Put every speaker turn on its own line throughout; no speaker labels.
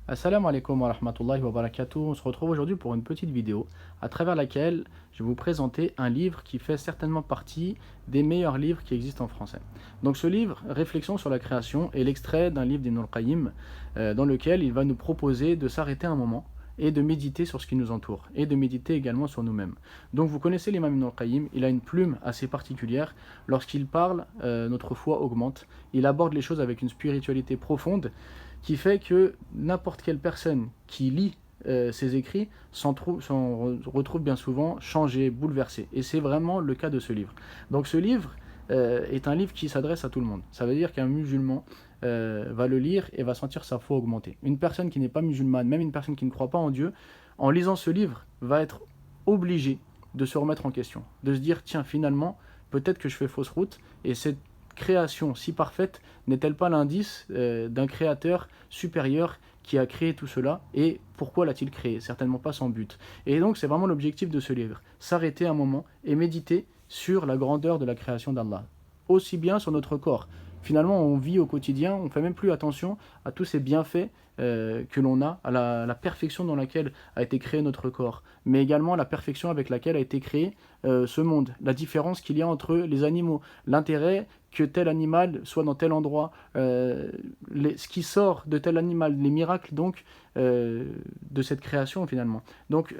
Assalamu alaikum wa rahmatullahi wa barakatuh. On se retrouve aujourd'hui pour une petite vidéo à travers laquelle je vais vous présenter un livre qui fait certainement partie des meilleurs livres qui existent en français. Donc ce livre, Réflexion sur la création, est l'extrait d'un livre d'Ibn al-Qayyim dans lequel il va nous proposer de s'arrêter un moment et de méditer sur ce qui nous entoure, et de méditer également sur nous-mêmes. Donc vous connaissez l'imam Ibn al-Qayyim, il a une plume assez particulière. Lorsqu'il parle, notre foi augmente. Il aborde les choses avec une spiritualité profonde qui fait que n'importe quelle personne qui lit ses écrits s'en retrouve bien souvent changé, bouleversé. Et c'est vraiment le cas de ce livre. Donc ce livre est un livre qui s'adresse à tout le monde. Ça veut dire qu'un musulman va le lire et va sentir sa foi augmenter. Une personne qui n'est pas musulmane, même une personne qui ne croit pas en Dieu, en lisant ce livre, va être obligée de se remettre en question, de se dire tiens, finalement, peut-être que je fais fausse route, et cette création si parfaite n'est-elle pas l'indice d'un créateur supérieur qui a créé tout cela, et pourquoi l'a-t-il créé? Certainement pas sans but. Et donc c'est vraiment l'objectif de ce livre, s'arrêter un moment et méditer sur la grandeur de la création d'Allah, aussi bien sur notre corps. Finalement, on vit au quotidien, on ne fait même plus attention à tous ces bienfaits que l'on a, à la perfection dans laquelle a été créé notre corps, mais également à la perfection avec laquelle a été créé ce monde, la différence qu'il y a entre les animaux, l'intérêt que tel animal soit dans tel endroit, ce qui sort de tel animal, les miracles donc de cette création finalement. Donc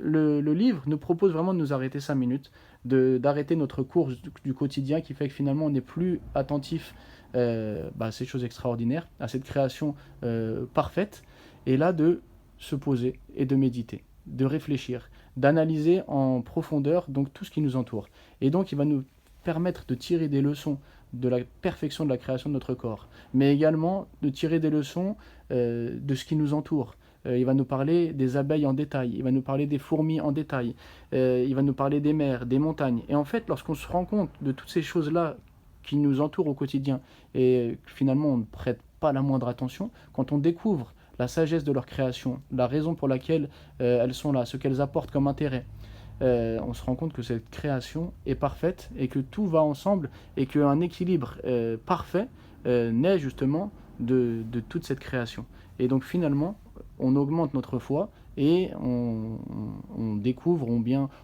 le livre nous propose vraiment de nous arrêter 5 minutes, d'arrêter notre course du quotidien qui fait que finalement on n'est plus attentif à ces choses extraordinaires, à cette création parfaite, et là de se poser et de méditer, de réfléchir, d'analyser en profondeur donc tout ce qui nous entoure. Et donc il va nous permettre de tirer des leçons de la perfection de la création de notre corps, mais également de tirer des leçons de ce qui nous entoure. Il va nous parler des abeilles en détail, il va nous parler des fourmis en détail, il va nous parler des mers, des montagnes. Et en fait, lorsqu'on se rend compte de toutes ces choses-là qui nous entourent au quotidien et finalement on ne prête pas la moindre attention, quand on découvre la sagesse de leur création, la raison pour laquelle elles sont là, ce qu'elles apportent comme intérêt, on se rend compte que cette création est parfaite et que tout va ensemble et qu'un équilibre parfait naît justement de toute cette création. Et donc finalement, on augmente notre foi et on découvre,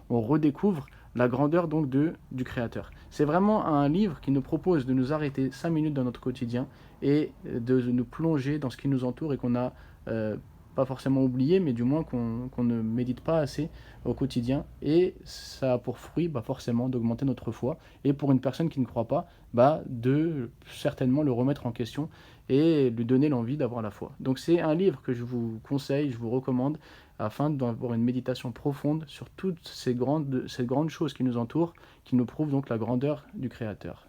on redécouvre la grandeur donc du Créateur. C'est vraiment un livre qui nous propose de nous arrêter 5 minutes dans notre quotidien et de nous plonger dans ce qui nous entoure et qu'on n'a pas forcément oublié, mais du moins qu'on ne médite pas assez au quotidien. Et ça a pour fruit forcément d'augmenter notre foi. Et pour une personne qui ne croit pas, de certainement le remettre en question et lui donner l'envie d'avoir la foi. Donc c'est un livre que je vous conseille, je vous recommande, afin d'avoir une méditation profonde sur toutes ces grandes choses qui nous entourent, qui nous prouvent donc la grandeur du Créateur.